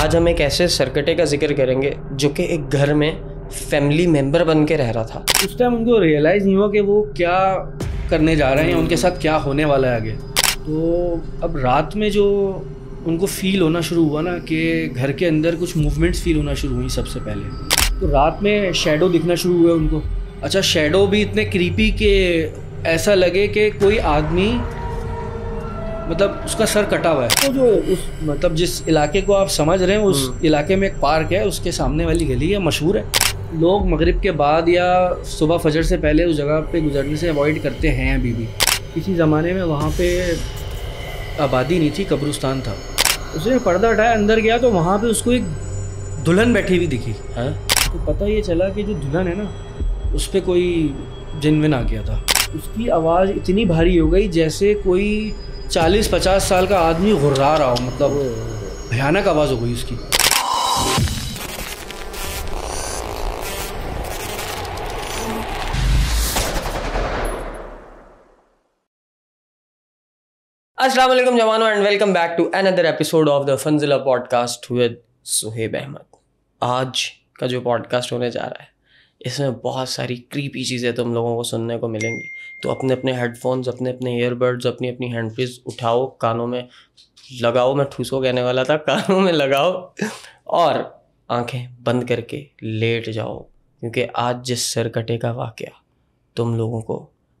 आज हम एक ऐसे सरकटे का जिक्र करेंगे जो कि एक घर में फैमिली मेंबर बन के रह रहा था। उस टाइम उनको रियलाइज़ नहीं हुआ कि वो क्या करने जा रहे हैं, उनके साथ क्या होने वाला है आगे। तो अब रात में जो उनको फील होना शुरू हुआ ना कि घर के अंदर कुछ मूवमेंट्स फील होना शुरू हुई सबसे पहले, तो रात में शैडो दिखना शुरू हुए उनको। अच्छा, शैडो भी इतने क्रीपी कि ऐसा लगे कि कोई आदमी मतलब उसका सर कटा हुआ है। तो जो उस मतलब जिस इलाके को आप समझ रहे हैं उस इलाके में एक पार्क है, उसके सामने वाली गली है, मशहूर है। लोग मगरिब के बाद या सुबह फजर से पहले उस जगह पे गुजरने से अवॉइड करते हैं अभी भी। किसी ज़माने में वहाँ पे आबादी नहीं थी, कब्रिस्तान था। उसने पर्दा हटाया, अंदर गया तो वहाँ पे उसको एक दुल्हन बैठी हुई दिखी है। तो पता ये चला कि जो दुल्हन है ना उस पर कोई जिन आ गया था। उसकी आवाज़ इतनी भारी हो गई जैसे कोई 40-50 साल का आदमी घुर्रा रहा हो, मतलब भयानक आवाज़ हो गई उसकी। अस्सलाम वालेकुम जवानों and welcome back to another episode of the Funzilla podcast with Suhaib Ahmed. आज का जो पॉडकास्ट होने जा रहा है इसमें बहुत सारी क्रीपी चीज़ें तुम लोगों को सुनने को मिलेंगी। तो अपने अपने हेडफोन्स, अपने अपने ईयरबड्स, अपनी अपनी हैंड फ्रीज उठाओ, कानों में लगाओ, मैं ठूसो कहने वाला था, कानों में लगाओ और आंखें बंद करके लेट जाओ, क्योंकि आज जिस सरकटे का वाक़या तुम लोगों को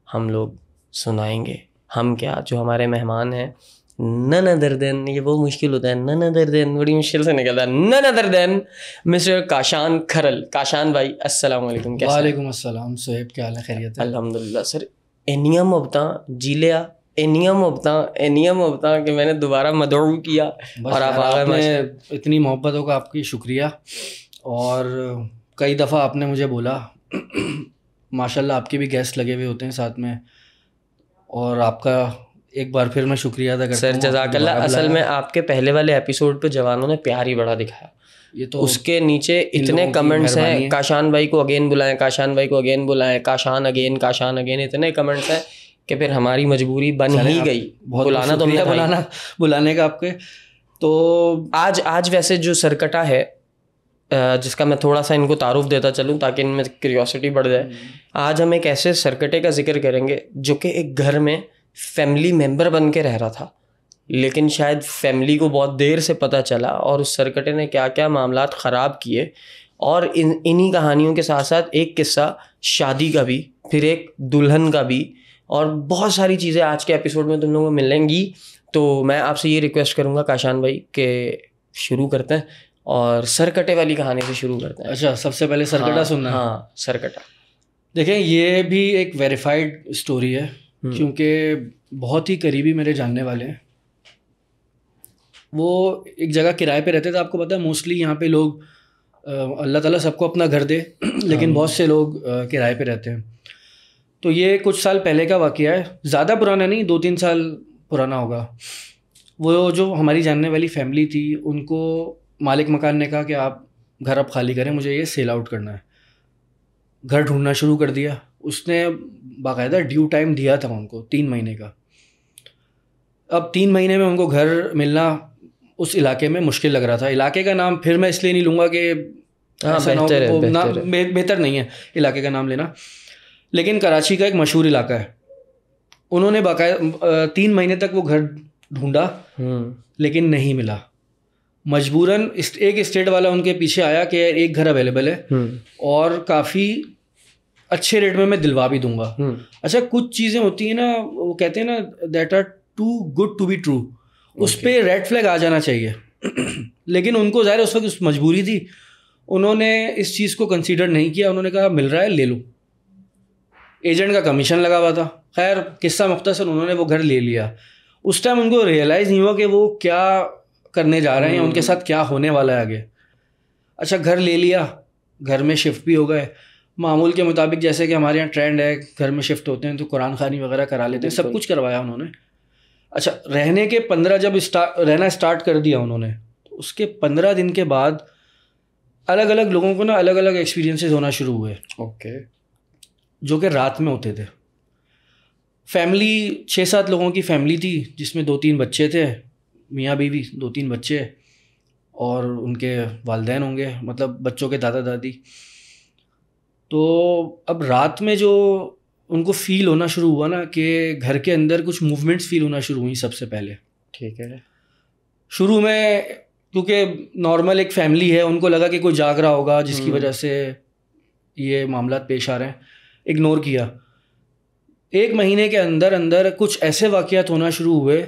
हम लोग सुनाएंगे, हम क्या, जो हमारे मेहमान हैं, नन अदर देन, ये बहुत मुश्किल होता है, नन अदर देन बड़ी मुश्किल से निकलता है, none other than mister Kashan Kharal. Kashan भाई अस्सलाम वालेकुम। कैसे? वालेकुम अस्सलाम सुहेब, क्या हाल है? खैरियत है? अल्हम्दुलिल्लाह सर। इनिया मुबता जी लिया, इनिया मुबता कि मैंने दोबारा मदऊ किया और आप आ गए। इतनी मोहब्बतों का आपकी शुक्रिया। और कई दफ़ा आपने मुझे बोला माशाल्लाह आपके भी गेस्ट लगे हुए होते हैं साथ में, और आपका एक बार फिर मैं शुक्रिया अदा करता हूं। सर जज़ाकल्लाह। असल में आपके पहले वाले एपिसोड पे जवानों ने प्यार ही बड़ा दिखाया। ये तो उसके नीचे इतने कमेंट्स हैं, काशान भाई को अगेन बुलाएं, काशान भाई को अगेन बुलाएं, काशान अगेन, इतने कमेंट्स हैं कि फिर हमारी मजबूरी बन ही गई। बुलाना तो बुलाने का आपके। तो आज वैसे जो सरकटा है जिसका मैं थोड़ा सा इनको तारुफ देता चलूँ ताकि इनमें क्यूरियोसिटी बढ़ जाए। आज हम एक ऐसे सरकटे का जिक्र करेंगे जो कि एक घर में फैमिली मेंबर बन के रह रहा था, लेकिन शायद फैमिली को बहुत देर से पता चला और उस सरकटे ने क्या क्या मामलात ख़राब किए। और इन्हीं कहानियों के साथ साथ एक किस्सा शादी का भी, फिर एक दुल्हन का भी, और बहुत सारी चीज़ें आज के एपिसोड में तुम लोगों को मिलेंगी। तो मैं आपसे ये रिक्वेस्ट करूँगा काशान भाई के शुरू करते हैं और सरकटे वाली कहानी से शुरू करते हैं। अच्छा, सबसे पहले सरकटा सुनना। हाँ, सरकटा। देखें, ये भी एक वेरीफाइड स्टोरी है क्योंकि बहुत ही करीबी मेरे जानने वाले हैं। वो एक जगह किराए पे रहते थे। आपको पता है मोस्टली यहाँ पे लोग, अल्लाह ताला सबको अपना घर दे, लेकिन बहुत से लोग किराए पे रहते हैं। तो ये कुछ साल पहले का वाक़या है, ज़्यादा पुराना नहीं, 2-3 साल पुराना होगा। वो जो हमारी जानने वाली फैमिली थी, उनको मालिक मकान ने कहा कि आप घर अब खाली करें, मुझे ये सेल आउट करना है। घर ढूंढना शुरू कर दिया उसने, बाकायदा ड्यू टाइम दिया था उनको 3 महीने का। अब 3 महीने में उनको घर मिलना उस इलाके में मुश्किल लग रहा था। इलाके का नाम फिर मैं इसलिए नहीं लूँगा कि बेहतर नहीं है इलाके का नाम लेना, लेकिन कराची का एक मशहूर इलाका है। उन्होंने बाकायदा 3 महीने तक वो घर ढूंढा लेकिन नहीं मिला। मजबूरन एक स्टेट वाला उनके पीछे आया कि एक घर अवेलेबल है और काफ़ी अच्छे रेट में मैं दिलवा भी दूंगा। अच्छा, कुछ चीज़ें होती हैं ना, वो कहते हैं ना, that are too good to be true, उस पर रेड फ्लैग आ जाना चाहिए। लेकिन उनको ज़ाहिर उस वक्त मजबूरी थी, उन्होंने इस चीज़ को कंसीडर नहीं किया। उन्होंने कहा मिल रहा है ले लो। एजेंट का कमीशन लगा हुआ था। खैर किस्सा मुख्तसर, उन्होंने वो घर ले लिया। उस टाइम उनको रियलाइज़ नहीं हुआ कि वो क्या करने जा रहे हैं, उनके साथ क्या होने वाला है आगे। अच्छा, घर ले लिया, घर में शिफ्ट भी हो गए। मामूल के मुताबिक जैसे कि हमारे यहाँ ट्रेंड है, घर में शिफ्ट होते हैं तो कुरान खानी वगैरह करा लेते हैं, सब कुछ करवाया उन्होंने। अच्छा, रहने के 15 जब रहना स्टार्ट कर दिया उन्होंने, तो उसके 15 दिन के बाद अलग अलग लोगों को ना अलग अलग एक्सपीरियंसेस होना शुरू हुए। ओके। जो कि रात में होते थे। फैमिली 6-7 लोगों की फैमिली थी जिसमें 2-3 बच्चे थे, मियाँ बीवी, 2-3 बच्चे। और उनके वालिदैन होंगे, मतलब बच्चों के दादा दादी। तो अब रात में जो उनको फील होना शुरू हुआ ना कि घर के अंदर कुछ मूवमेंट्स फील होना शुरू हुई सबसे पहले। ठीक है। शुरू में क्योंकि नॉर्मल एक फैमिली है, उनको लगा कि कोई जाग रहा होगा जिसकी वजह से ये मामला पेश आ रहे हैं, इग्नोर किया। 1 महीने के अंदर अंदर कुछ ऐसे वाक़यात होना शुरू हुए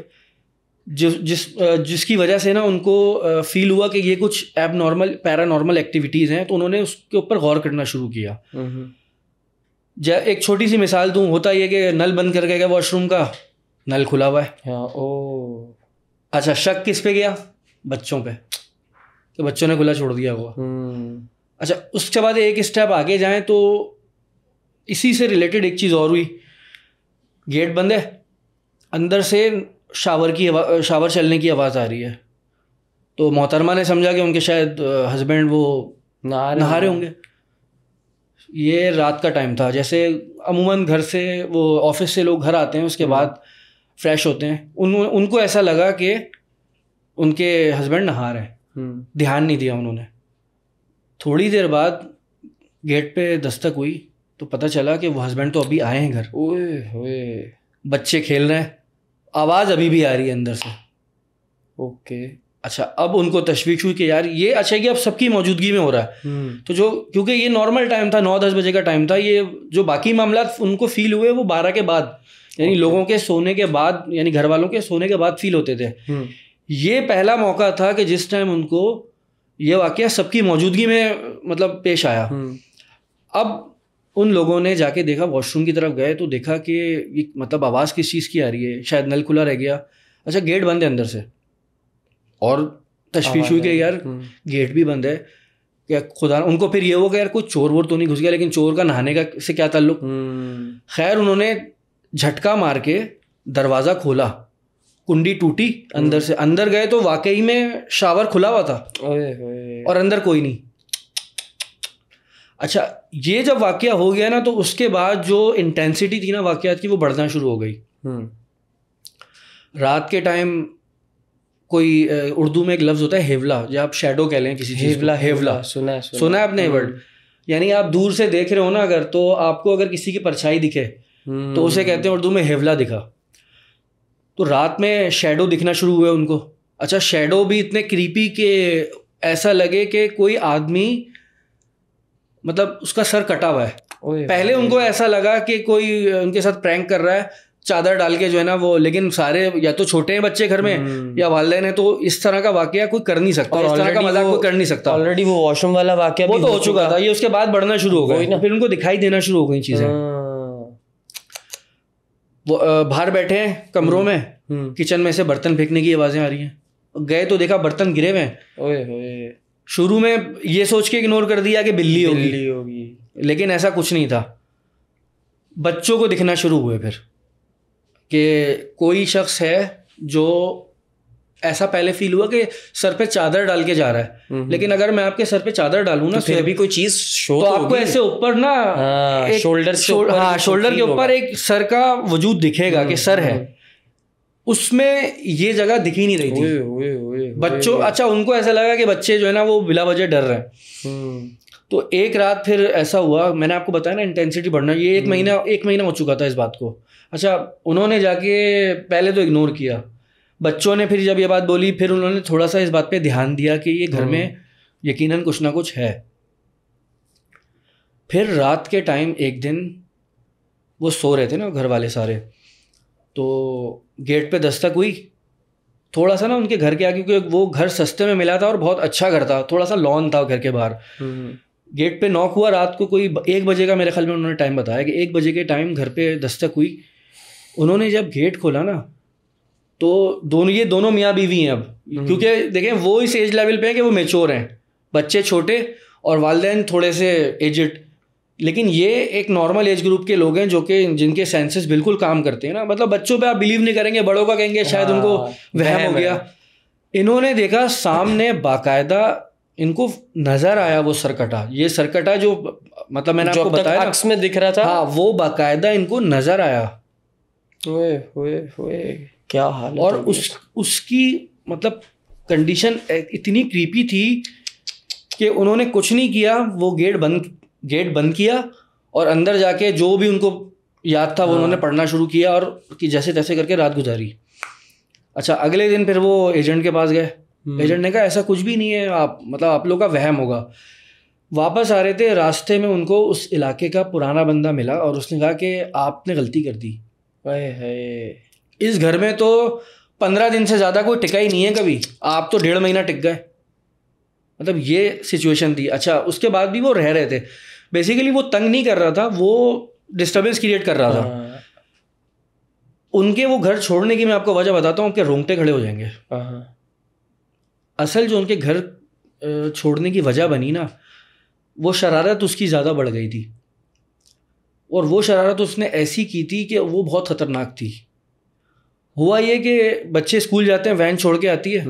जिसकी वजह से ना उनको फील हुआ कि ये कुछ एबनॉर्मल पैरानॉर्मल एक्टिविटीज़ हैं, तो उन्होंने उसके ऊपर गौर करना शुरू किया। एक छोटी सी मिसाल दूँ, होता ये कि नल बंद करके गया वॉशरूम का, नल खुला हुआ है। हाँ, ओ अच्छा, शक किस पे गया? बच्चों पे, कि बच्चों ने खुला छोड़ दिया हुआ। अच्छा, उसके बाद एक स्टेप आगे जाएं तो इसी से रिलेटेड एक चीज़ और हुई। गेट बंद है, अंदर से शावर चलने की आवाज़ आ रही है। तो मोहतरमा ने समझा कि उनके शायद हस्बैंड वो नहा रहे होंगे। ये रात का टाइम था, जैसे अमूमन घर से वो ऑफिस से लोग घर आते हैं, उसके बाद फ्रेश होते हैं। उनको ऐसा लगा कि उनके हस्बैंड नहा रहे हैं, ध्यान नहीं दिया उन्होंने। थोड़ी देर बाद गेट पे दस्तक हुई तो पता चला कि वो हस्बैंड तो अभी आए हैं घर। ओए, बच्चे खेल रहे हैं, आवाज़ अभी भी आ रही है अंदर से। ओके। अच्छा, अब उनको तशवीश हुई कि यार ये अच्छा कि अब सबकी मौजूदगी में हो रहा है। तो जो, क्योंकि ये नॉर्मल टाइम था, 9-10 बजे का टाइम था, ये जो बाकी मामला उनको फील हुए वो 12 के बाद, यानी लोगों के सोने के बाद, यानी घर वालों के सोने के बाद फील होते थे। ये पहला मौका था कि जिस टाइम उनको ये वाकया सबकी मौजूदगी में मतलब पेश आया। अब उन लोगों ने जाके देखा, वॉशरूम की तरफ गए तो देखा कि मतलब आवाज़ किस चीज़ की आ रही है, शायद नल खुला रह गया। अच्छा, गेट बंद है अंदर से, और तशवीश हुई कि यार गेट भी बंद है, क्या खुदा। उनको फिर ये हो गया यार कोई चोर वोर तो नहीं घुस गया, लेकिन चोर का नहाने का से क्या ताल्लुक। खैर उन्होंने झटका मार के दरवाज़ा खोला, कुंडी टूटी, अंदर से अंदर गए तो वाकई में शावर खुला हुआ था और अंदर कोई नहीं। अच्छा, ये जब वाकया हो गया ना तो उसके बाद जो इंटेंसिटी थी ना वाकयात की, वो बढ़ना शुरू हो गई। रात के टाइम कोई उर्दू में एक लफ्ज़ होता है हेवला, या आप शैडो कह लें किसी चीज़ को। हेवला सुना है आपने वर्ड? यानी आप दूर से देख रहे हो ना अगर, तो आपको अगर किसी की परछाई दिखे तो उसे कहते हैं उर्दू में हेवला दिखा। तो रात में शैडो दिखना शुरू हुए उनको। अच्छा, शैडो भी इतने क्रीपी कि ऐसा लगे कि कोई आदमी मतलब उसका सर कटा हुआ है। पहले उनको ऐसा लगा कि कोई उनके साथ प्रैंक कर रहा है, चादर डाल के जो है ना वो, लेकिन सारे या तो छोटे हैं बच्चे घर में या वालिदैन है, तो इस तरह का वाकया कोई कर नहीं सकता, इस तरह का मजाक कोई कर नहीं सकता। ऑलरेडी वो वॉशरूम वाला वाकया वो तो हो चुका था, ये उसके बाद बढ़ना शुरू हो गया, फिर उनको दिखाई देना शुरू हो गई चीजें। वो बाहर बैठे हैं कमरों में, किचन में से बर्तन फेंकने की आवाजें आ रही हैं। गए तो देखा बर्तन गिरे हुए हैं। शुरू में ये सोच के इग्नोर कर दिया कि बिल्ली होगी, लेकिन ऐसा कुछ नहीं था। बच्चों को दिखना शुरू हुए फिर कि कोई शख्स है जो ऐसा पहले फील हुआ कि सर पे चादर डाल के जा रहा है, लेकिन अगर मैं आपके सर पे चादर डालूं ना, फिर भी कोई चीज शो तो आपको ऐसे ऊपर ना शोल्डर के ऊपर एक सर का वजूद दिखेगा कि सर है, उसमें ये जगह दिख ही नहीं रही थी। बच्चों, अच्छा उनको ऐसा लगा कि बच्चे जो है ना वो बिला वजह डर रहे हैं। तो एक रात फिर ऐसा हुआ, मैंने आपको बताया ना इंटेंसिटी बढ़ना, ये एक महीना हो चुका था इस बात को। अच्छा, उन्होंने जाके पहले तो इग्नोर किया, बच्चों ने फिर जब ये बात बोली फिर उन्होंने थोड़ा सा इस बात पे ध्यान दिया कि ये घर में यकीनन कुछ ना कुछ है। फिर रात के टाइम एक दिन वो सो रहे थे ना घर वाले सारे, तो गेट पे दस्तक हुई। थोड़ा सा ना उनके घर के आगे, क्योंकि वो घर सस्ते में मिला था और बहुत अच्छा घर था, थोड़ा सा लॉन था घर के बाहर। गेट पे नॉक हुआ रात को, कोई 1 बजे का मेरे ख्याल में उन्होंने टाइम बताया कि 1 बजे के टाइम घर पे दस्तक हुई। उन्होंने जब गेट खोला ना तो ये दोनों मियाँ बीवी हैं अब, क्योंकि देखें वो इस एज लेवल पे हैं कि वो मैच्योर हैं, बच्चे छोटे और वालिदैन थोड़े से एजड, लेकिन ये एक नॉर्मल एज ग्रुप के लोग हैं जो कि जिनके सेंसेस बिल्कुल काम करते हैं ना। मतलब बच्चों पे आप बिलीव नहीं करेंगे, बड़ों का कहेंगे शायद उनको वहम हो गया। इन्होंने देखा सामने बाकायदा इनको नजर आया वो सरकटा, ये सरकटा जो मतलब मैंने आपको बताया अक्स में दिख रहा था, हाँ वो बाकायदा इनको नजर आया। ओए क्या हाल। और उसकी मतलब कंडीशन इतनी क्रीपी थी कि उन्होंने कुछ नहीं किया, वो गेट बंद किया और अंदर जाके जो भी उनको याद था वो उन्होंने पढ़ना शुरू किया और कि जैसे तैसे करके रात गुजारी। अच्छा, अगले दिन फिर वो एजेंट के पास गए। एजेंट ने कहा ऐसा कुछ भी नहीं है, आप लोग का वहम होगा। वापस आ रहे थे, रास्ते में उनको उस इलाके का पुराना बंदा मिला और उसने कहा कि आपने गलती कर दी, इस घर में तो 15 दिन से ज़्यादा कोई टिका ही नहीं है कभी, आप तो 1.5 महीना टिक गए। मतलब ये सिचुएशन थी। अच्छा, उसके बाद भी वो रह रहे थे। बेसिकली वो तंग नहीं कर रहा था, वो डिस्टर्बेंस क्रिएट कर रहा था। उनके वो घर छोड़ने की मैं आपको वजह बताता हूँ, उनके रोंगटे खड़े हो जाएंगे। असल जो उनके घर छोड़ने की वजह बनी ना, वो शरारत उसकी ज़्यादा बढ़ गई थी और वो शरारत उसने ऐसी की थी कि वो बहुत ख़तरनाक थी। हुआ ये कि बच्चे स्कूल जाते हैं, वैन छोड़ के आती है,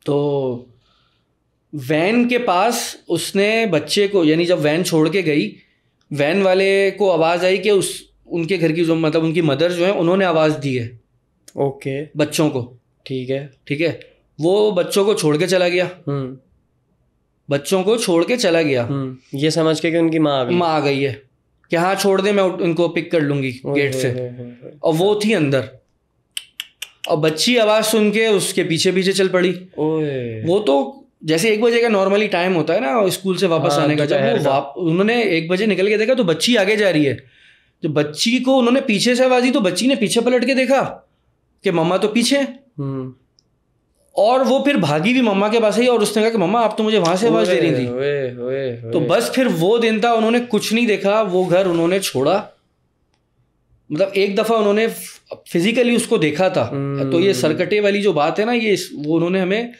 तो वैन के पास उसने बच्चे को, यानी जब वैन छोड़ के गई, वैन वाले को आवाज़ आई कि उनके घर की जो मतलब उनकी मदर जो है उन्होंने आवाज़ दी है ओके बच्चों को। ठीक है, वो बच्चों को छोड़ के चला गया, बच्चों को छोड़ के चला गया ये समझ के कि उनकी माँ आ गई है कि हाँ छोड़ दे, मैं उनको पिक कर लूंगी गेट से। और वो थी अंदर और बच्ची आवाज़ सुन के उसके पीछे पीछे चल पड़ी। वो तो जैसे 1 बजे का नॉर्मली टाइम होता है ना स्कूल से वापस आने का, जब वो उन्होंने 1 बजे निकल के देखा तो बच्ची आगे जा रही है। जब बच्ची को उन्होंने पीछे से आवाज़ दी तो बच्ची ने पीछे पलट के देखा कि मम्मा तो पीछे, और वो फिर भागी भी मम्मा के पास ही, और उसने कहा कि मम्मा आप तो मुझे वहां से आवाज़ दे रही थी। तो बस फिर वो दिन था, उन्होंने कुछ नहीं देखा, वो घर उन्होंने छोड़ा। मतलब एक दफ़ा उन्होंने फिजिकली उसको देखा था। तो ये सरकटे वाली जो बात है ना, ये वो उन्होंने हमें,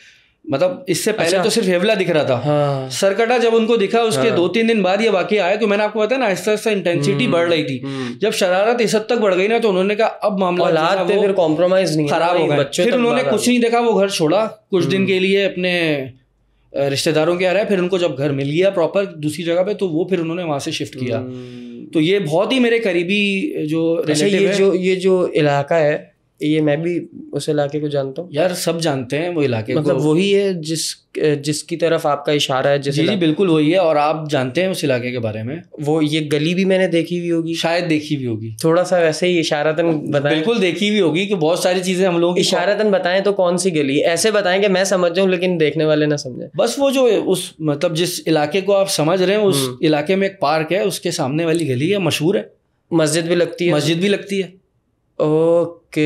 मतलब इससे पहले तो सिर्फ हेवला दिख रहा था। सरकटा जब उनको दिखा उसके 2-3 दिन बाद ये वाकया आया। तो मैंने आपको बताया ना, आहिस्ता आहिस्ता इंटेंसिटी बढ़ रही थी। जब शरारत इस हद तक बढ़ गई ना, तो उन्होंने कहा अब मामला फिर कॉम्प्रोमाइज नहीं, खराब हो गया। फिर उन्होंने कुछ नहीं देखा, वो घर छोड़ा, कुछ दिन के लिए अपने रिश्तेदारों के आ रहा है। फिर उनको जब घर मिल गया प्रॉपर दूसरी जगह पे, तो वो फिर उन्होंने वहां से शिफ्ट किया। तो ये बहुत ही मेरे करीबी जो रिलेटिव है। ये जो इलाका है, ये मैं भी उस इलाके को जानता हूँ यार, सब जानते हैं वो इलाके को। मतलब वही है जिसकी तरफ आपका इशारा है। जी बिल्कुल वही है, और आप जानते हैं उस इलाके के बारे में। वो ये गली भी मैंने देखी हुई होगी, शायद देखी हुई होगी, थोड़ा सा वैसे ही इशारतन बताएं। बिल्कुल देखी हुई होगी कि बहुत सारी चीजें हम लोग इशारतन बताएं तो कौन सी गली, ऐसे बताएं कि मैं समझ जाऊं लेकिन देखने वाले ना समझे। बस वो जो उस मतलब जिस इलाके को आप समझ रहे हैं, उस इलाके में एक पार्क है, उसके सामने वाली गली है, मशहूर है। मस्जिद भी लगती है। ओके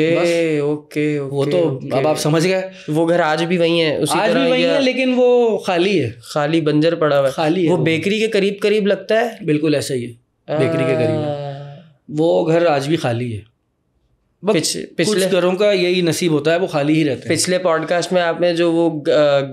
वो तो अब आप समझ गए। वो घर आज भी वही है, उसी आज तरह भी वही है, लेकिन वो खाली है, खाली बंजर पड़ा हुआ है, खाली है। वो बेकरी के करीब लगता है, बिल्कुल ऐसा ही है, बेकरी के करीब। वो घर आज भी खाली है। पिछले घरों का यही नसीब होता है, वो खाली ही रहते हैं। पिछले पॉडकास्ट में आपने जो वो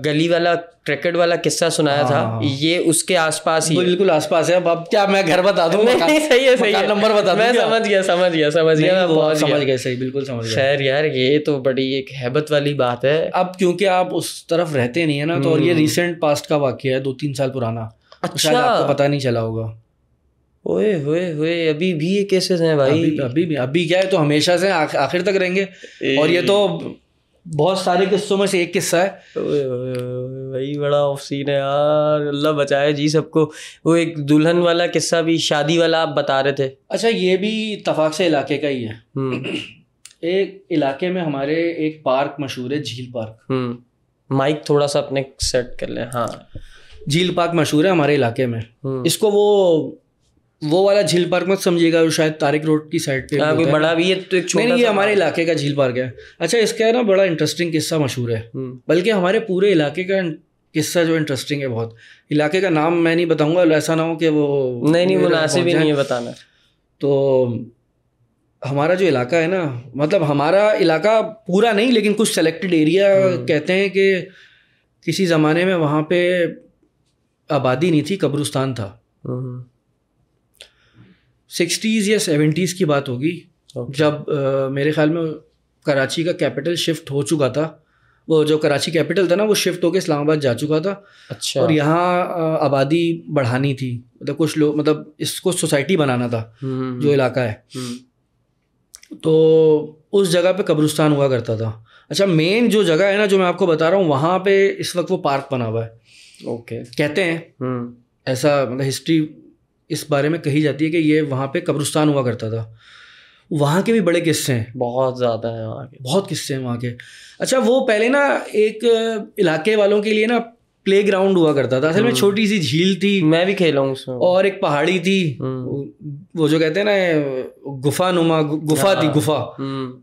गली वाला क्रिकेट वाला किस्सा सुनाया था, ये उसके आसपास ही, बिल्कुल आसपास है। अब क्या मैं घर बता दूं? नहीं, सही है, नंबर बता दूं? मैं समझ गया, समझ गया, सही, बिल्कुल समझ गया। खैर यार, ये तो बड़ी एक हैबत वाली बात है। अब क्योंकि आप उस तरफ रहते नहीं है ना, तो और ये रिसेंट पास्ट का वाकया है, 2-3 साल पुराना। शायद आपको पता नहीं चला होगा। ओए अभी भी ये केसेस हैं भाई? अभी क्या है, तो हमेशा से आखिर तक रहेंगे। और ये तो बहुत सारे किस्सों में से एक किस्सा है। भाई बड़ा ऑफ सीन है यार, अल्लाह बचाए जी सबको। वो एक दुल्हन वाला किस्सा भी, शादी वाला आप बता रहे थे। अच्छा, ये भी इत्तफाक से इलाके का ही है। एक इलाके में हमारे एक पार्क मशहूर है, झील पार्क। माइक थोड़ा सा अपने सेट कर लें। हाँ, झील पार्क मशहूर है हमारे इलाके में। इसको वो वाला झील पार्क मत समझिएगा, शायद तारिक रोड की साइड पे कोई बड़ा भी है, तो एक छोटा नहीं, ये हमारे इलाके का झील पार्क है। अच्छा, इसका है ना बड़ा इंटरेस्टिंग किस्सा मशहूर है, बल्कि हमारे पूरे इलाके का किस्सा जो इंटरेस्टिंग है बहुत। इलाके का नाम मैं नहीं बताऊंगा, ऐसा ना हो कि वो नहीं मुनासिब ही नहीं है बताना। तो हमारा जो इलाका है ना, मतलब हमारा इलाका पूरा नहीं, लेकिन कुछ सेलेक्टेड एरिया कहते हैं कि किसी ज़माने में वहाँ पे आबादी नहीं थी, कब्रिस्तान था। 60s या 70s की बात होगी, जब मेरे ख्याल में कराची का कैपिटल शिफ्ट हो चुका था। वो जो कराची कैपिटल था ना, वो शिफ्ट होकर इस्लामाबाद जा चुका था। अच्छा। और यहाँ आबादी बढ़ानी थी, मतलब कुछ लोग, मतलब इसको सोसाइटी बनाना था जो इलाका है। तो उस जगह पे कब्रिस्तान हुआ करता था। अच्छा, मेन जो जगह है ना जो मैं आपको बता रहा हूँ, वहाँ पे इस वक्त वो पार्क बना हुआ है। ओके। कहते हैं ऐसा, मतलब हिस्ट्री इस बारे में कही जाती है कि ये वहाँ पे कब्रिस्तान हुआ करता था। वहाँ के भी बड़े किस्से हैं, बहुत ज़्यादा है वहाँ के, बहुत किस्से हैं वहाँ के। अच्छा, वो पहले ना एक इलाके वालों के लिए ना प्ले ग्राउंड हुआ करता था। असल में छोटी सी झील थी, मैं भी खेला हूँ उसमें, और एक पहाड़ी थी, वो जो कहते हैं ना गुफा नुमा, गुफा थी, गुफा,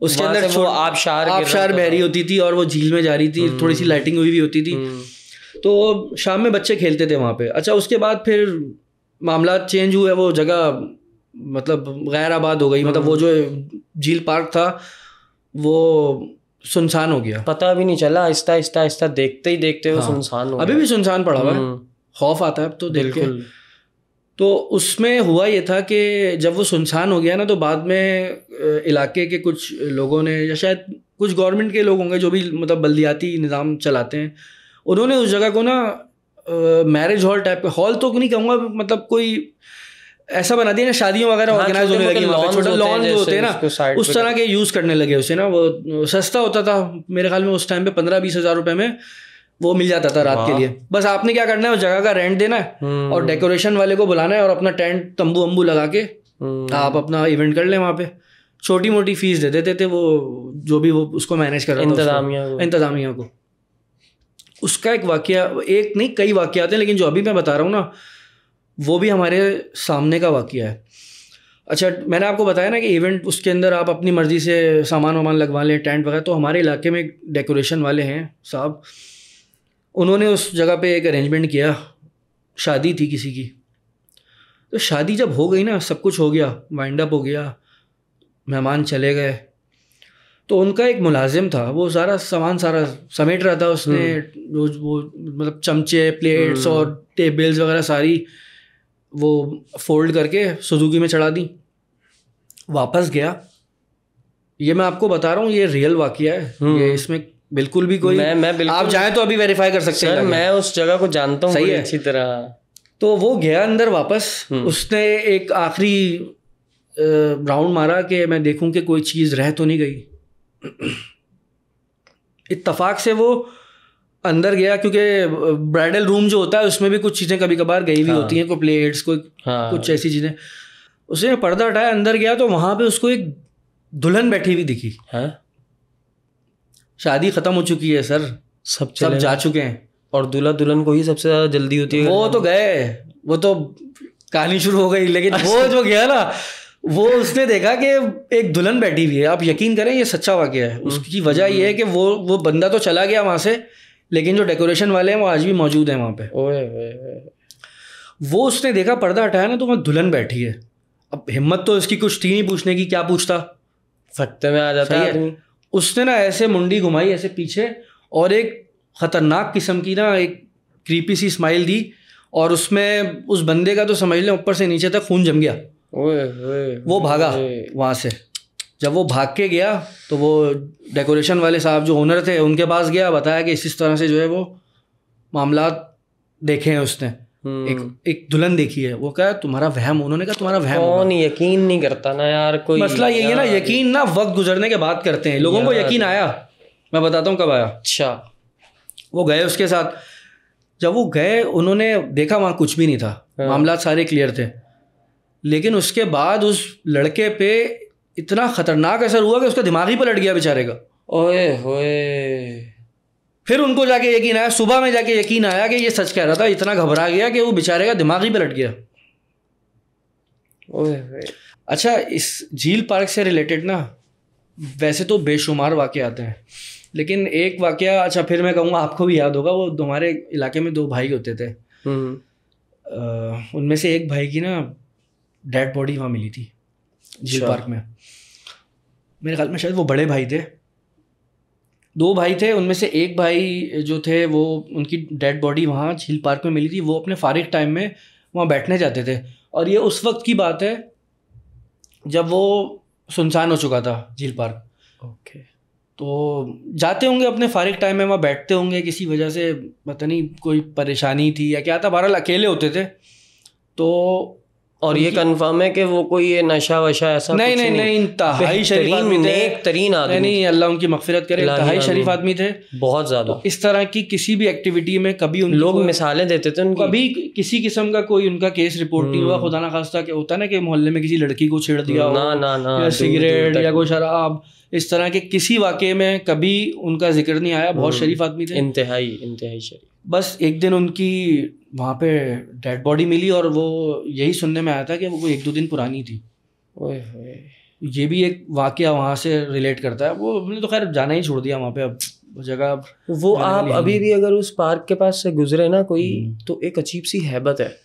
उसके अंदर वो आबशार बह रही होती थी और वो झील में जा रही थी, थोड़ी सी लाइटिंग हुई भी होती थी, तो शाम में बच्चे खेलते थे वहाँ पे। अच्छा, उसके बाद फिर मामला चेंज हुए, वो जगह मतलब गैर आबाद हो गई, मतलब वो जो झील पार्क था वो सुनसान हो गया, पता भी नहीं चला, आहिस्ता आहिस्ता आहिस्ता देखते ही देखते वो सुनसान हो गया। अभी भी सुनसान पड़ा हुआ है, खौफ आता है अब तो देख के। तो उसमें हुआ ये था कि जब वो सुनसान हो गया ना, तो बाद में इलाके के कुछ लोगों ने, या शायद कुछ गवर्नमेंट के लोग होंगे जो भी मतलब बल्दियाती निज़ाम चलाते हैं, उन्होंने उस जगह को ना मैरिज हॉल टाइप का, हॉल तो नहीं कहूँगा, मतलब कोई ऐसा बना दिया ना, शादियों वगैरह ऑर्गेनाइज होने लगी, छोटे लॉन जो होते हैं ना, उस तरह के यूज़ करने लगे उसे ना। वो सस्ता होता था मेरे ख्याल में उस टाइम पे, 15-20 हज़ार रुपए में वो मिल जाता था रात के लिए। बस आपने क्या करना है, उस जगह का रेंट देना है और डेकोरेशन वाले को बुलाना है और अपना टेंट तंबू अम्बू लगा के आप अपना इवेंट कर लें वहाँ पे। छोटी मोटी फीस दे देते थे वो, जो भी वो उसको मैनेज कर रहा था, इंतजामिया को। उसका एक वाकया, एक नहीं कई वाकयात हैं, लेकिन जो अभी मैं बता रहा हूँ ना वो भी हमारे सामने का वाकया है। अच्छा, मैंने आपको बताया ना कि इवेंट, उसके अंदर आप अपनी मर्ज़ी से सामान वामान लगवा लें, टेंट वगैरह। तो हमारे इलाके में डेकोरेशन वाले हैं साहब, उन्होंने उस जगह पे एक अरेंजमेंट किया, शादी थी किसी की। तो शादी जब हो गई ना, सब कुछ हो गया, वाइंड अप हो गया, मेहमान चले गए, तो उनका एक मुलाजिम था, वो सारा सामान सारा समेट रहा था उसने, रोज वो मतलब चमचे, प्लेट्स और टेबल्स वगैरह सारी वो फोल्ड करके सुजुकी में चढ़ा दी। वापस गया, ये मैं आपको बता रहा हूँ, ये रियल वाकया है, ये इसमें बिल्कुल भी कोई, मैं बिल्कुल, आप चाहें तो अभी वेरीफाई कर सकते हैं। सर मैं उस जगह को जानता हूँ सही है, अच्छी तरह। तो वो गया अंदर वापस, उसने एक आखिरी राउंड मारा कि मैं देखूं कि कोई चीज़ रह तो नहीं गई। इत्तफाक से वो अंदर गया, क्योंकि ब्राइडल रूम जो होता है उसमें भी कुछ चीज़ें कभी कभार गई भी होती हैं, कोई प्लेट्स, कोई कुछ ऐसी चीज़ें। उसने पर्दा हटाया, अंदर गया, तो वहाँ पे उसको एक दुल्हन बैठी हुई दिखी। शादी ख़त्म हो चुकी है सर, सब जा चुके हैं, और दूल्हा दुल्हन को ही सबसे ज़्यादा जल्दी होती है। वो तो गए, वो तो कहानी शुरू हो गई, लेकिन वो जो गया ना, वो उसने देखा कि एक दुल्हन बैठी हुई है। आप यकीन करें, ये सच्चा वाकया है। उसकी वजह ये है कि वो बंदा तो चला गया वहाँ से, लेकिन जो डेकोरेशन वाले हैं वो आज भी मौजूद हैं वहाँ पे। वो उसने देखा, पर्दा हटाया ना, तो वहाँ दुल्हन बैठी है। अब हिम्मत तो उसकी कुछ थी नहीं पूछने की, क्या पूछता, सकते में आ जाता है। उसने ना ऐसे मुंडी घुमाई ऐसे पीछे, और एक ख़तरनाक किस्म की ना एक क्रीपी सी स्माइल दी, और उसमें उस बंदे का तो समझ लें ऊपर से नीचे तक खून जम गया। वो भागा वहाँ से। जब वो भाग के गया तो वो डेकोरेशन वाले साहब जो ओनर थे उनके पास गया, बताया कि इस तरह से जो है वो मामला देखे हैं उसने, एक दुल्हन देखी है। वो कहा तुम्हारा वहम, उन्होंने कहा तुम्हारा वहम। कौन यकीन नहीं करता ना यार, कोई मसला यही है ना, यकीन ना वक्त गुजरने के बाद करते हैं। लोगों को यकीन आया, मैं बताता हूँ कब आया। अच्छा, वो गए उसके साथ, जब वो गए उन्होंने देखा वहाँ कुछ भी नहीं था, मामला सारे क्लियर थे। लेकिन उसके बाद उस लड़के पे इतना खतरनाक असर हुआ कि उसका दिमाग ही पलट गया बेचारे का। ओए होए। फिर उनको जाके यकीन आया, सुबह में जाके यकीन आया कि ये सच कह रहा था। इतना घबरा गया कि वो बेचारे का दिमाग ही पलट गया। ओए होए। अच्छा, इस झील पार्क से रिलेटेड ना वैसे तो बेशुमार वाक़े आते हैं, लेकिन एक वाक़या, अच्छा फिर मैं कहूँगा आपको भी याद होगा, वो हमारे इलाके में 2 भाई होते थे। उनमें से एक भाई की ना डेड बॉडी वहाँ मिली थी झील पार्क में। मेरे ख्याल में शायद वो बड़े भाई थे, 2 भाई थे, उनमें से एक भाई जो थे वो, उनकी डेड बॉडी वहाँ झील पार्क में मिली थी। वो अपने फारिग टाइम में वहाँ बैठने जाते थे, और ये उस वक्त की बात है जब वो सुनसान हो चुका था झील पार्क। ओके। तो जाते होंगे अपने फारिग टाइम में, वहाँ बैठते होंगे, किसी वजह से पता नहीं कोई परेशानी थी या क्या था, बहरहाल अकेले होते थे। तो और ये कंफर्म है कि वो कोई ये नशा वशा ऐसा नहीं नहीं नहीं, इंतहाई शरीफ आदमी थे, नेक तरीन आदमी। नहीं, अल्लाह उनकी मगफिरत करे, इंतहाई शरीफ आदमी थे बहुत ज्यादा। तो इस तरह की किसी भी एक्टिविटी में कभी लोग मिसालें देते थे उनकी, कभी किसी किस्म का कोई उनका केस रिपोर्ट नहीं हुआ। खुदा ना खास्ता क्या होता है ना कि मोहल्ले में किसी लड़की को छेड़ दिया ना ना ना, या सिगरेट या कोई शराब, इस तरह के किसी वाक़े में कभी उनका जिक्र नहीं आया। बहुत शरीफ आदमी थे, इंतहाई शरीफ। बस एक दिन उनकी वहाँ पे डेड बॉडी मिली और वो यही सुनने में आया था कि वो 1-2 दिन पुरानी थी। ओए होए, ये भी एक वाक़या वहाँ से रिलेट करता है। वो हमने तो खैर जाना ही छोड़ दिया वहाँ पे, अब जगह वो आप अभी भी अगर उस पार्क के पास से गुजरे ना कोई, तो एक अजीब सी हैबत है,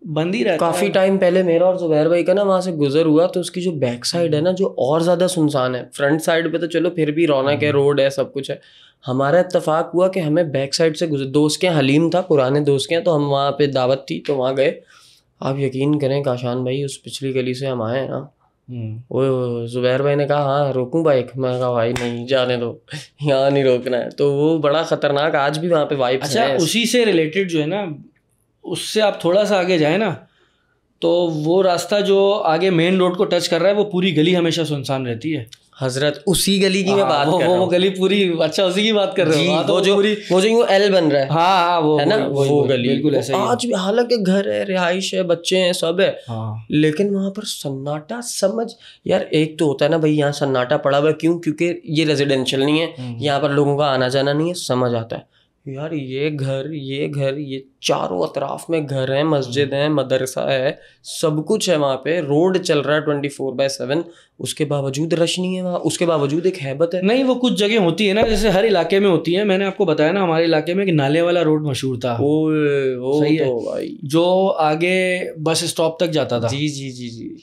बंद ही रहता काफी टाइम पहले मेरा और जुबैर भाई का ना वहाँ से गुजर हुआ, तो उसकी जो बैक साइड है ना जो और ज्यादा सुनसान है। फ्रंट साइड पे तो चलो फिर भी रौनक है, रोड है, सब कुछ है। हमारा इत्तेफाक हुआ कि हमें बैक साइड से गुजर, दोस्त के यहाँ हलीम था, पुराने दोस्त के यहाँ, तो हम वहाँ पे दावत थी तो वहाँ गए। आप यकीन करें काशान भाई, उस पिछली गली से हम आए हैं ना, वो जुबैर भाई ने कहा हाँ रोकूं बाइक, मैं कहा भाई नहीं जाने दो, यहाँ नहीं रोकना है। तो वो बड़ा खतरनाक, आज भी वहाँ पे वाइब्स अच्छा हैं। उसी से रिलेटेड जो है ना, उससे आप थोड़ा सा आगे जाए ना तो वो रास्ता जो आगे मेन रोड को टच कर रहा है, वो पूरी गली हमेशा सुनसान रहती है। हजरत उसी गली की मैं बात कर रहा हूँ। वो गली पूरी, अच्छा उसी की बात कर रहे हो? वो जो यूं एल बन रहा है, हाँ वो है ना, वो गली बिल्कुल ऐसा ही। आज भी हालांकि घर है, रिहाइश है, बच्चे हैं, सब है, हाँ। लेकिन वहां पर सन्नाटा। समझ यार, एक तो होता है ना भाई यहाँ सन्नाटा पड़ा हुआ है, क्यों? क्योंकि ये रेजिडेंशियल नहीं है, यहाँ पर लोगों का आना जाना नहीं है। समझ आता है यार, ये घर ये चारों अतराफ में घर है, मस्जिद है, मदरसा है, सब कुछ है वहाँ पे, रोड चल रहा है 24/7, उसके बावजूद रश नहीं है वहाँ, उसके बावजूद एक हैबत है। नहीं, वो कुछ जगह होती है ना, जैसे हर इलाके में होती है। मैंने आपको बताया ना हमारे इलाके में कि नाले वाला रोड मशहूर था। सही है भाई, जो आगे बस स्टॉप तक जाता था। जी जी जी जी,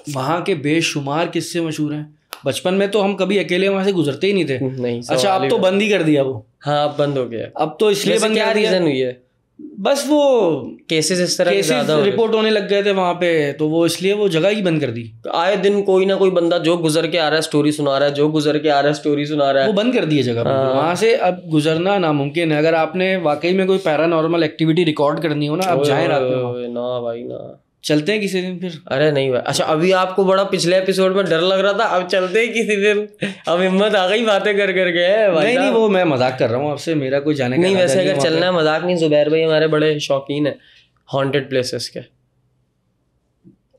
वहाँ के बेशुमार किस्से मशहूर हैं। बचपन में तो हम कभी अकेले वहाँ से गुजरते ही नहीं थे। नहीं, अच्छा अब तो बंद ही कर दिया वो। हाँ अब बंद हो गया। अब तो इसलिए बंद क्या रीजन हुई है? बस वो केसेस इस तरह ज्यादा रिपोर्ट होने लग गए थे वहाँ पे, तो वो इसलिए वो जगह ही बंद कर दी। आए दिन कोई ना कोई बंदा जो गुजर के आ रहा है स्टोरी सुना रहा है, जो गुजर के आ रहा है स्टोरी सुना रहा है, वो बंद कर दी है जगह। वहाँ से अब गुजरना नामुमकिन है। अगर आपने वाकई में कोई पैरानॉर्मल एक्टिविटी रिकॉर्ड करनी हो ना, आप जाए रात में। ना भाई ना, चलते हैं किसी दिन फिर। अरे नहीं भाई, अच्छा अभी आपको बड़ा पिछले एपिसोड में डर लग रहा था, अब चलते हैं किसी दिन। अब हिम्मत आ गई बातें कर करके है भाई। नहीं वो मैं मजाक कर रहा हूँ आपसे, मेरा कोई जाने का नहीं। वैसे अगर चलना है, मजाक नहीं, जुबैर भाई हमारे बड़े शौकीन है हॉन्टेड प्लेसेस के।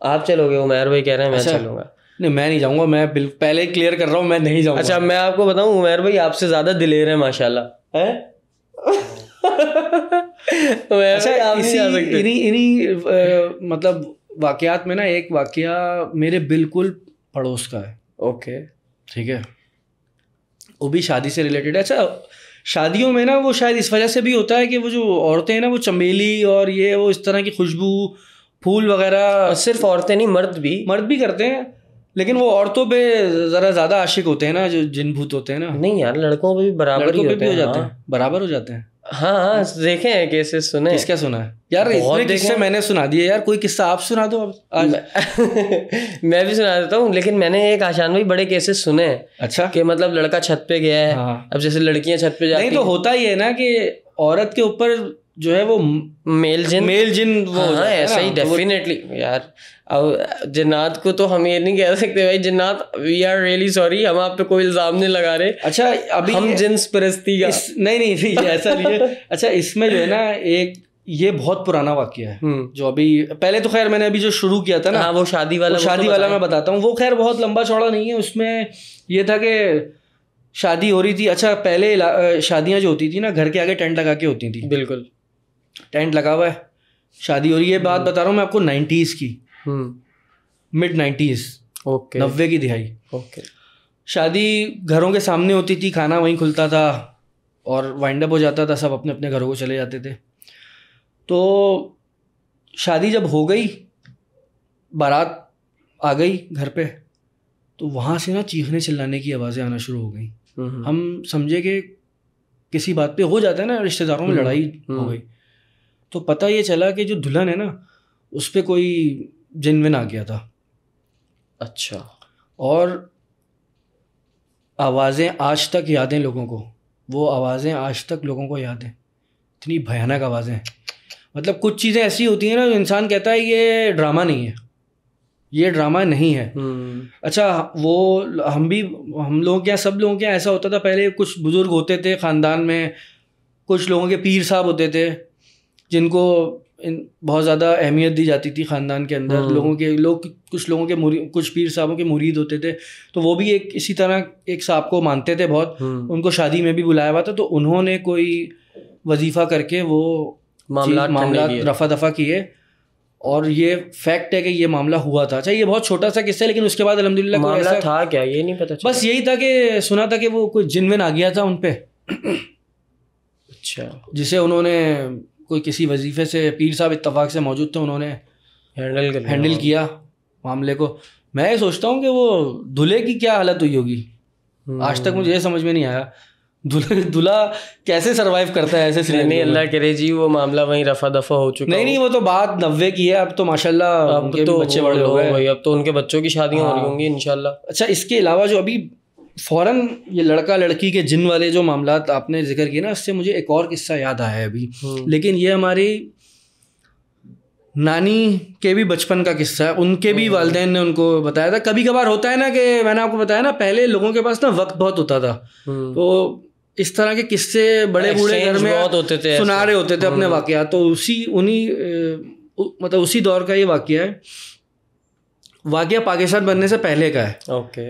आप चलोगे? उमैर भाई कह रहे हैं मैं चलूंगा। नहीं मैं नहीं जाऊंगा, मैं पहले ही क्लियर कर रहा हूँ, मैं नहीं जाऊंगा। अच्छा मैं आपको बताऊं, उमैर भाई आपसे ज्यादा दिलेर है माशाल्लाह, है। अच्छा इन्हीं मतलब वाकयात में ना एक वाकया मेरे बिल्कुल पड़ोस का है। ओके ठीक है, वो भी शादी से रिलेटेड है। अच्छा शादियों में ना वो शायद इस वजह से भी होता है कि वो जो औरतें हैं ना, वो चमेली और ये वो इस तरह की खुशबू फूल वगैरह, सिर्फ औरतें नहीं मर्द भी करते हैं, लेकिन वो औरतों पे जरा ज्यादा आशिक होते हैं ना, जो जिन भूत होते हैं ना। नहीं यार, लड़कों पे भी बराबर ही होते हैं, बराबर हो जाते हैं। हाँ देखे हैं केसेस, सुने। किसका सुना है यार? इतने किस्से मैंने सुना दिए यार, कोई किस्सा आप सुना दो अब आज। मैं भी सुना देता हूँ, लेकिन मैंने एक आशान भाई बड़े केसेस सुने हैं। अच्छा कि मतलब लड़का छत पे गया है। हाँ। अब जैसे लड़कियां छत पे जाती नहीं तो होता ही है ना कि औरत के ऊपर जो है वो मेल जिन वो हाँ, ऐसा ही डेफिनेटली यार। अब जिन्नात को तो हम ये नहीं कह सकते भाई, जिन्नात वी आर रियली सॉरी, हम आप पे कोई इल्जाम नहीं लगा रहे। अच्छा अभी हम जिन्स परस्ती का नहीं ऐसा नहीं है। अच्छा इसमें जो है ना एक ये बहुत पुराना वाकया है, जो अभी पहले तो खैर मैंने अभी जो शुरू किया था ना, हाँ, वो शादी वाला मैं बताता हूँ। वो खैर बहुत लंबा चौड़ा नहीं है। उसमें ये था कि शादी हो रही थी। अच्छा पहले शादियाँ जो होती थी ना, घर के आगे टेंट लगा के होती थी। बिल्कुल टेंट लगा हुआ है, शादी हो रही है। बात बता रहा हूँ मैं आपको 90s की, मिड 90s, 90 की दिहाई। शादी घरों के सामने होती थी, खाना वहीं खुलता था और वाइंड अप हो जाता था, सब अपने अपने घरों को चले जाते थे। तो शादी जब हो गई, बारात आ गई घर पे, तो वहाँ से ना चीखने चिल्लाने की आवाज़ें आना शुरू हो गई। हम समझे कि किसी बात पे हो जाता है ना, रिश्तेदारों में लड़ाई हो गई। तो पता ये चला कि जो दुल्हन है ना, उस पर कोई जिन आ गया था। अच्छा। और आवाज़ें आज तक याद हैं लोगों को, वो आवाज़ें आज तक लोगों को याद हैं। इतनी भयानक आवाज़ें। मतलब कुछ चीज़ें ऐसी होती हैं ना जो इंसान कहता है ये ड्रामा नहीं है, ये ड्रामा नहीं है। अच्छा, वो हम लोगों के यहाँ, सब लोगों के यहाँ ऐसा होता था पहले, कुछ बुजुर्ग होते थे ख़ानदान में, कुछ लोगों के पीर साहब होते थे जिनको बहुत ज़्यादा अहमियत दी जाती थी ख़ानदान के अंदर। कुछ लोगों के कुछ पीर साहबों के मुरीद होते थे, तो वो भी एक इसी तरह एक साहब को मानते थे बहुत। उनको शादी में भी बुलाया हुआ था, तो उन्होंने कोई वजीफ़ा करके वो मामला रफा दफा किए, और ये फैक्ट है कि ये मामला हुआ था। अच्छा, ये बहुत छोटा सा किस्सा है, लेकिन उसके बाद अल्हम्दुलिल्लाह मामला था क्या ये नहीं पता चला। बस यही था कि सुना था कि वो कोई जिन आ गया था उन पे। अच्छा, जिसे उन्होंने कोई किसी वजीफे से, पीर साहब इत्तफाक से मौजूद थे, उन्होंने हैंडल किया मामले को। मैं ये सोचता हूँ कि वो दूल्हे की क्या हालत हुई होगी, आज तक मुझे ये समझ में नहीं आया दूल्हा कैसे सरवाइव करता है ऐसे सिनेरियो में। नहीं, अल्लाह करे जी वो मामला वहीं रफा दफा हो चुका। नहीं, वो तो बात 90 की है, अब तो माशाल्लाह अब तो बच्चे बड़े हो गए, अब तो उनके बच्चों की शादियां हो रही होंगी इंशाल्लाह। अच्छा, इसके अलावा जो अभी फ़ौरन ये लड़का लड़की के जिन वाले जो मामलात आपने जिक्र किए ना, उससे मुझे एक और किस्सा याद आया है अभी। लेकिन ये हमारी नानी के भी बचपन का किस्सा है। उनके भी वालिदैन ने उनको बताया था। कभी कभार होता है ना कि मैंने आपको बताया ना, पहले लोगों के पास ना वक्त बहुत होता था, तो इस तरह के किस्से बड़े बूढ़े घर में होते थे, सुना रहे होते थे अपने वाक़यात। तो मतलब उसी दौर का ये वाक़या है। वाक़या पाकिस्तान बनने से पहले का है। ओके।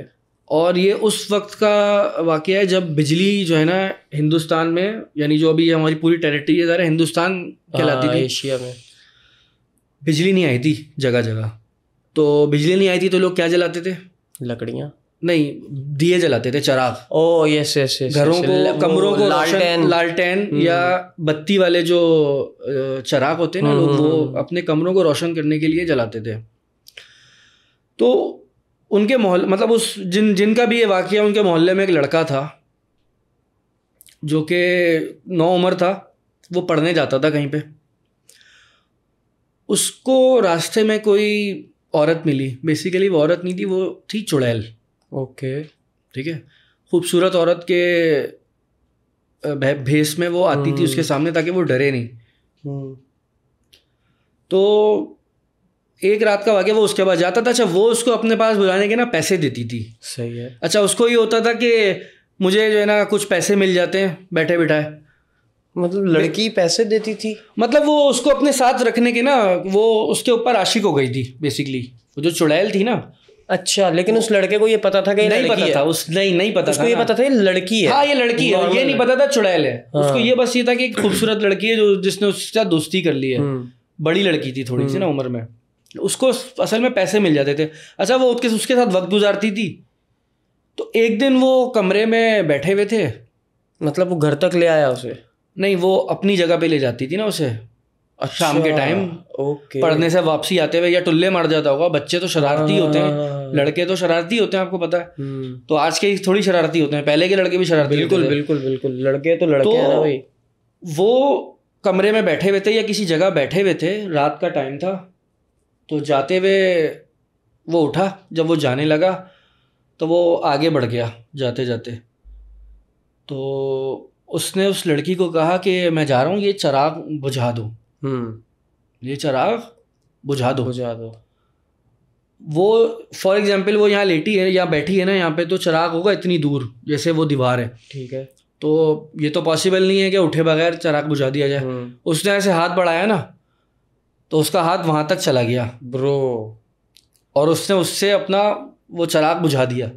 और ये उस वक्त का वाक़या है जब बिजली जो है ना हिंदुस्तान में, यानी जो अभी हमारी पूरी टेरिटरी है ज़रा हिंदुस्तान कहलाती थी, एशिया में बिजली नहीं आई थी जगह जगह। तो बिजली नहीं आई थी तो लोग क्या जलाते थे? लकड़ियाँ नहीं, दिए जलाते थे, चिराग। Oh yes yes yes. घरों को, कमरों को लालटेन या बत्ती वाले जो चिराग होते हैं ना, लोग वो अपने कमरों को रोशन करने के लिए जलाते थे। तो उनके मोहल्ले, मतलब उस जिनका भी ये वाक़या, उनके मोहल्ले में एक लड़का था जो कि 9 उम्र था, वो पढ़ने जाता था कहीं पे। उसको रास्ते में कोई औरत मिली। बेसिकली वो औरत नहीं थी, वो थी चुड़ैल। ओके, ठीक है। खूबसूरत औरत के भेस में वो आती थी उसके सामने, ताकि वो डरे नहीं। तो एक रात का वाक़या, वो उसके बाद जाता था। अच्छा, वो उसको अपने पास बुलाने के ना पैसे देती थी। सही है। अच्छा, उसको ये होता था कि मुझे जो है ना कुछ पैसे मिल जाते हैं बैठे बिठाए। मतलब लड़की पैसे देती थी? मतलब वो उसको अपने साथ रखने के ना, वो उसके ऊपर आशिक हो गई थी बेसिकली, वो जो चुड़ैल थी ना। अच्छा, लेकिन उस लड़के को ये पता था कि नहीं पता था, नहीं पता था। उसको ये पता था ये लड़की है। हाँ, ये लड़की है, ये नहीं पता था चुड़ैल है। उसको ये बस ये था कि एक खूबसूरत लड़की है जो जिसने उसके साथ दोस्ती कर ली है। बड़ी लड़की थी थोड़ी सी ना उम्र में, उसको असल में पैसे मिल जाते थे। अच्छा, वो उसके साथ वक्त गुजारती थी। तो एक दिन वो कमरे में बैठे हुए थे। मतलब वो घर तक ले आया उसे? नहीं, वो अपनी जगह पे ले जाती थी ना उसे। अच्छा, शाम के टाइम पढ़ने से वापसी आते हुए, या टुल्ले मार जाता होगा। बच्चे तो शरारती होते हैं, लड़के तो शरारती होते हैं, आपको पता है। तो आज के थोड़ी शरारती होते हैं, पहले के लड़के भी शरारती होते हैं। बिल्कुल, लड़के तो लड़के हैं ना भाई। वो कमरे में बैठे हुए थे या किसी जगह बैठे हुए थे, रात का टाइम था। तो जाते हुए वो उठा, जब वो जाने लगा तो वो आगे बढ़ गया जाते जाते। तो उसने उस लड़की को कहा कि मैं जा रहा हूँ, ये चिराग बुझा दो, ये चिराग बुझा दो। वो फॉर एग्जाम्पल वो यहाँ लेटी है या बैठी है ना यहाँ पे, तो चिराग होगा इतनी दूर जैसे वो दीवार है। ठीक है। तो ये तो पॉसिबल नहीं है कि उठे बगैर चिराग बुझा दिया जाए। उसने ऐसे हाथ बढ़ाया ना, तो उसका हाथ वहाँ तक चला गया ब्रो, और उसने उससे अपना वो चिराग बुझा दिया।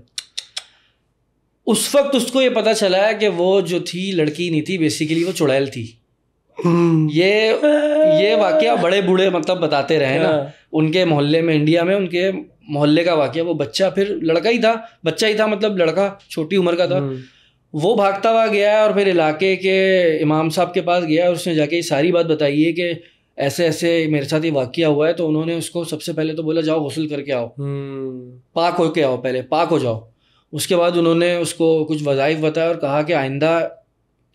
उस वक्त उसको ये पता चला है कि वो जो थी लड़की नहीं थी, बेसिकली वो चुड़ैल थी। ये वाकया बड़े बूढ़े मतलब बताते रहे ना उनके मोहल्ले में, इंडिया में उनके मोहल्ले का वाकया। वो बच्चा फिर लड़का ही था, बच्चा ही था, मतलब लड़का छोटी उम्र का था। वो भागता हुआ गया और फिर इलाके के इमाम साहब के पास गया और उसने जाके सारी बात बताई है कि ऐसे ऐसे मेरे साथ ये वाकया हुआ है। तो उन्होंने उसको सबसे पहले तो बोला जाओ गुस्ल करके आओ, पाक होके आओ, पहले पाक हो जाओ। उसके बाद उन्होंने उसको कुछ वज़ाइफ बताया और कहा कि आइंदा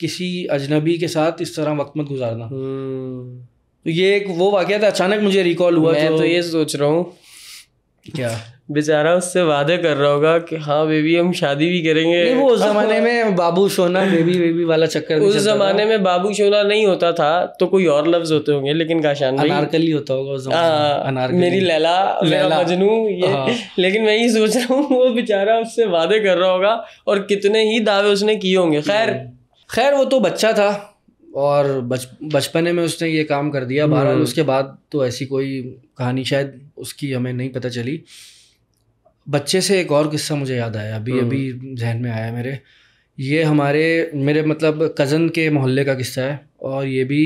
किसी अजनबी के साथ इस तरह वक्त मत गुजारना। तो ये एक वो वाकया था, अचानक मुझे रिकॉल हुआ। मैं तो ये सोच रहा हूँ क्या बेचारा उससे वादे कर रहा होगा कि हाँ बेबी हम शादी भी करेंगे। नहीं, वो उस जमाने में बाबू सोना बेबी बेबी वाला चक्कर उस जमाने में बाबू सोना नहीं होता था तो कोई और लफ्ज होते होंगे, लेकिन काशान भाई अनारकली होता होगा उस जमाने। मेरी लैला, मेरा मजनू ये। लेकिन मैं ये सोच रहा हूँ वो बेचारा उससे वादे कर रहा होगा और कितने ही दावे उसने किए होंगे। खैर वो तो बच्चा था और बचपने में उसने ये काम कर दिया। बहरहाल उसके बाद तो ऐसी कोई कहानी शायद उसकी हमें नहीं पता चली। बच्चे से एक और किस्सा मुझे याद आया, अभी जहन में आया मेरे। ये मेरे मतलब कज़न के मोहल्ले का किस्सा है और ये भी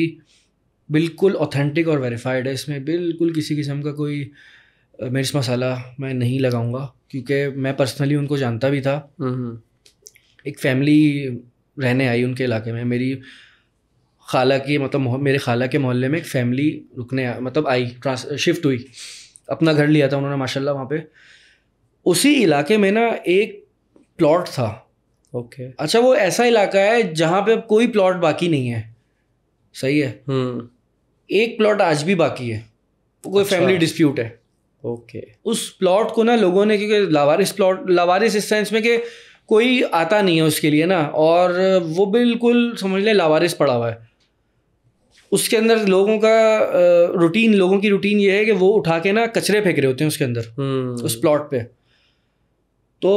बिल्कुल ऑथेंटिक और वेरीफाइड है। इसमें बिल्कुल किसी किस्म का कोई मिर्च मसाला मैं नहीं लगाऊंगा, क्योंकि मैं पर्सनली उनको जानता भी था। एक फैमिली रहने आई उनके इलाके में, मेरी खाला की मतलब मेरे खाला के मोहल्ले में एक फैमिली आई, शिफ्ट हुई, अपना घर लिया था उन्होंने माशाल्लाह वहाँ पे। उसी इलाके में ना एक प्लॉट था। ओके। अच्छा, वो ऐसा इलाका है जहाँ पे कोई प्लॉट बाकी नहीं है, सही है। एक प्लॉट आज भी बाकी है, कोई फैमिली डिस्प्यूट है। ओके। उस प्लॉट को ना लोगों ने, क्योंकि लावारिस इस सेंस में कि कोई आता नहीं है उसके लिए ना, और वो बिल्कुल समझ ले लावारिस पड़ा हुआ है। उसके अंदर लोगों की रूटीन ये है कि वो उठा के ना कचरे फेंक रहे होते हैं उसके अंदर, उस प्लॉट पे। तो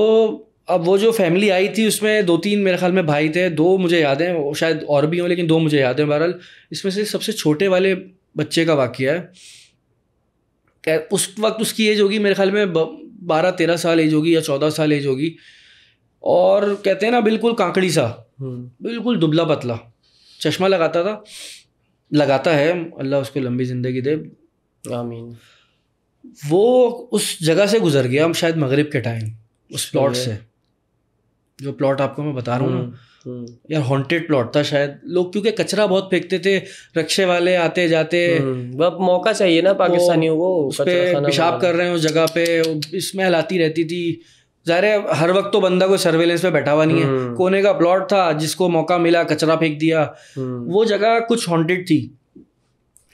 अब वो जो फैमिली आई थी उसमें 2-3 मेरे ख्याल में भाई थे, 2 मुझे याद हैं, शायद और भी हों लेकिन 2 मुझे याद हैं। बहरहाल इसमें से सबसे छोटे वाले बच्चे का वाक़या है। उस वक्त उसकी एज होगी मेरे ख्याल में 12-13 साल एज होगी या 14 साल एज होगी। और कहते हैं ना बिल्कुल कांकड़ी सा, बिल्कुल दुबला पतला, चश्मा लगाता है, अल्लाह उसको लंबी ज़िंदगी दे, आमीन। वो उस जगह से गुजर गया शायद मगरिब के टाइम, उस प्लॉट से, जो प्लॉट आपको मैं बता रहा हूँ ना यार, हॉन्टेड प्लॉट था शायद। लोग क्योंकि कचरा बहुत फेंकते थे, रक्शे वाले आते जाते, अब मौका चाहिए ना पाकिस्तानियों को, उस पे पेशाब कर रहे हैं उस जगह पे, स्मेल आती रहती थी। ज़ाहिर है हर वक्त तो बंदा कोई सर्वेलेंस पे बैठा हुआ नहीं है, कोने का प्लॉट था, जिसको मौका मिला कचरा फेंक दिया। वो जगह कुछ हॉन्टेड थी।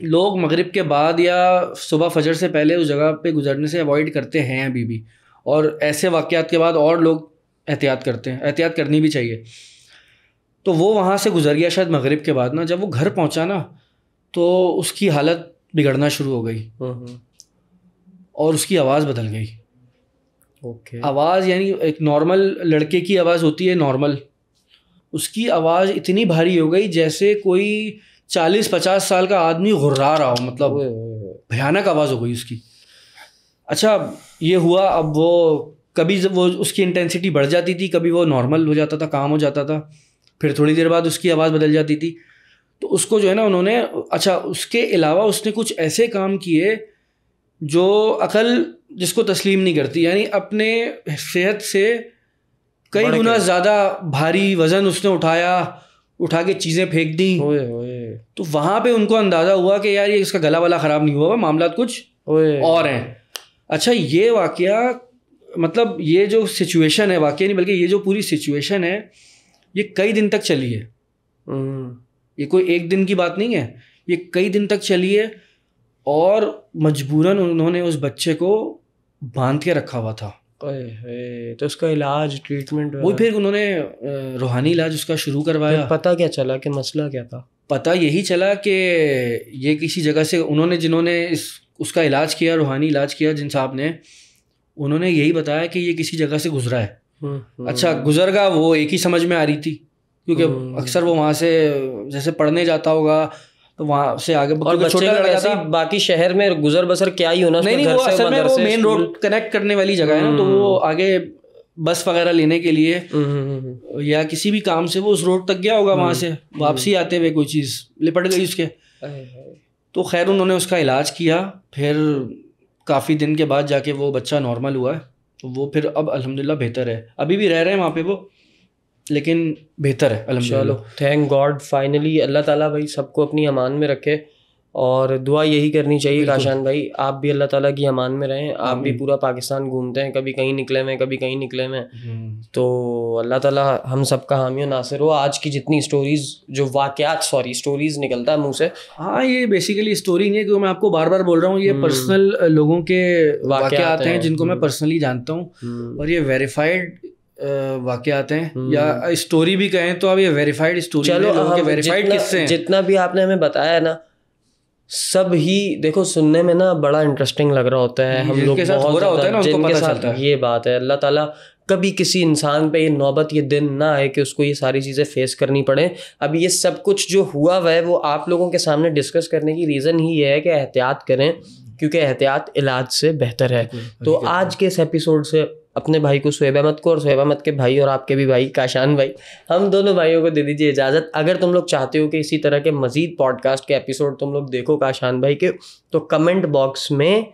लोग मगरिब के बाद या सुबह फजर से पहले उस जगह पे गुजरने से अवॉइड करते हैं अभी भी, और ऐसे वाक़यात के बाद और लोग एहतियात करते हैं, एहतियात करनी भी चाहिए। तो वो वहाँ से गुजर गया शायद मगरिब के बाद ना। जब वो घर पहुँचा ना तो उसकी हालत बिगड़ना शुरू हो गई और उसकी आवाज़ बदल गई। ओके। आवाज़ यानी एक नॉर्मल लड़के की आवाज़ होती है नॉर्मल, उसकी आवाज़ इतनी भारी हो गई जैसे कोई 40-50 साल का आदमी गुर्रा रहा हो, मतलब भयानक आवाज़ हो गई उसकी। अच्छा ये हुआ, अब वो कभी वो उसकी इंटेंसिटी बढ़ जाती थी, कभी वो नॉर्मल हो जाता था, काम हो जाता था, फिर थोड़ी देर बाद उसकी आवाज़ बदल जाती थी। तो उसको जो है ना उन्होंने, अच्छा उसके अलावा उसने कुछ ऐसे काम किए जो अकल जिसको तस्लीम नहीं करती, यानी अपने सेहत से कई गुना ज़्यादा भारी वज़न उसने उठा के चीज़ें फेंक दी। तो वहाँ पे उनको अंदाज़ा हुआ कि यार ये इसका गला वाला ख़राब नहीं हुआ, मामला कुछ और हैं। अच्छा ये वाक़या, मतलब ये जो सिचुएशन है, वाक़या नहीं बल्कि ये जो पूरी सिचुएशन है ये कई दिन तक चली है। ये कोई एक दिन की बात नहीं है, ये कई दिन तक चली है। और मजबूरन उन्होंने उस बच्चे को बांध के रखा हुआ था। तो उसका इलाज, ट्रीटमेंट, वो फिर उन्होंने रूहानी इलाज उसका शुरू करवाया। पता क्या चला कि मसला क्या था? पता यही चला कि ये किसी जगह से जिन्होंने उसका इलाज किया, रूहानी इलाज किया, जिन साहब ने, उन्होंने यही बताया कि ये किसी जगह से गुजरा है। अच्छा गुजरगा वो एक ही समझ में आ रही थी, क्योंकि अक्सर वो वहाँ से जैसे पढ़ने जाता होगा तो वहाँ से आगे, और छोटा लड़का था, बाकी शहर में गुजर बसर क्या ही होना। नहीं वो असल में वो मेन रोड कनेक्ट करने वाली जगह है ना, तो वो आगे बस वगैरह लेने के लिए या किसी भी काम से वो उस रोड तक गया होगा, वहाँ से वापसी आते हुए कोई चीज़ लिपट गई उसके। तो खैर उन्होंने उसका इलाज किया, फिर काफ़ी दिन के बाद जाके वो बच्चा नॉर्मल हुआ है। तो वो फिर अब अल्हम्दुलिल्लाह बेहतर है, अभी भी रह रहे हैं वहाँ पे वो, लेकिन बेहतर है अल्हम्दुलिल्लाह। चलो थैंक गॉड, फाइनली अल्लाह ताला भाई सबको अपनी अमान में रखे। और दुआ यही करनी चाहिए काशान भाई, आप भी अल्लाह ताला की अमान में रहें, आप भी पूरा पाकिस्तान घूमते हैं, कभी कहीं निकले में कभी कहीं निकले में, तो अल्लाह ताला हम सबका हामी और नासिर हो। आज की जितनी स्टोरीज जो वाकयात स्टोरीज निकलता है मुंह से, हाँ ये बेसिकली स्टोरी नहीं है, क्योंकि मैं आपको बार बार बोल रहा हूँ ये पर्सनल लोगों के वाकयात हैं जिनको मैं पर्सनली जानता हूँ, और ये वेरीफाइड वाकयात हैं, या स्टोरी भी कहें तो अब ये वेरीफाइड स्टोरी, चलो हम वेरीफाइड किससे हैं, जितना भी आपने हमें बताया ना सब ही देखो सुनने में ना बड़ा इंटरेस्टिंग लग रहा होता है, हम लोग साथ हो रहा होता है ना उनको पता चलता है। ये बात है, अल्लाह ताला कभी किसी इंसान पे ये नौबत ये दिन ना आए कि उसको ये सारी चीज़ें फेस करनी पड़े। अब ये सब कुछ जो हुआ हुआ है वो आप लोगों के सामने डिस्कस करने की रीज़न ही ये है कि एहतियात करें, क्योंकि एहतियात इलाज से बेहतर है। तो आज के इस एपिसोड से अपने भाई को सुहेब अहमद को और सुहेब अहमद के भाई और आपके भी भाई काशान भाई, हम दोनों भाइयों को दे दीजिए इजाज़त। अगर तुम लोग चाहते हो कि इसी तरह के मज़ीद पॉडकास्ट के एपिसोड तुम लोग देखो काशान भाई के, तो कमेंट बॉक्स में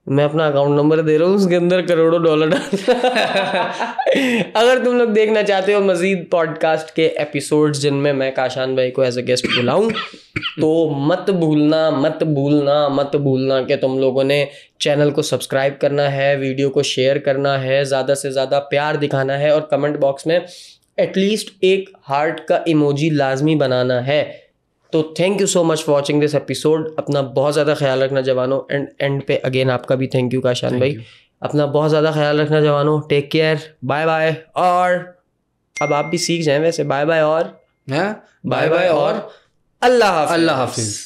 मैं अपना अकाउंट नंबर दे रहा हूँ, उसके अंदर करोड़ों डॉलर डाल अगर तुम लोग देखना चाहते हो मज़ीद पॉडकास्ट के एपिसोड्स जिनमें मैं काशान भाई को एज अ गेस्ट बुलाऊं, तो मत भूलना कि तुम लोगों ने चैनल को सब्सक्राइब करना है, वीडियो को शेयर करना है, ज़्यादा से ज़्यादा प्यार दिखाना है, और कमेंट बॉक्स में एटलीस्ट एक हार्ट का इमोजी लाजमी बनाना है। तो thank you so much for watching this episode. अपना बहुत ज़्यादा ख्याल रखना जवानों, एंड पे अगेन आपका भी थैंक यू काशान भाई, अपना बहुत ज़्यादा ख्याल रखना जवानों, टेक केयर, बाय बाय। और अब आप भी सीख जाएं वैसे, बाय बाय और अल्लाह हाफिज़।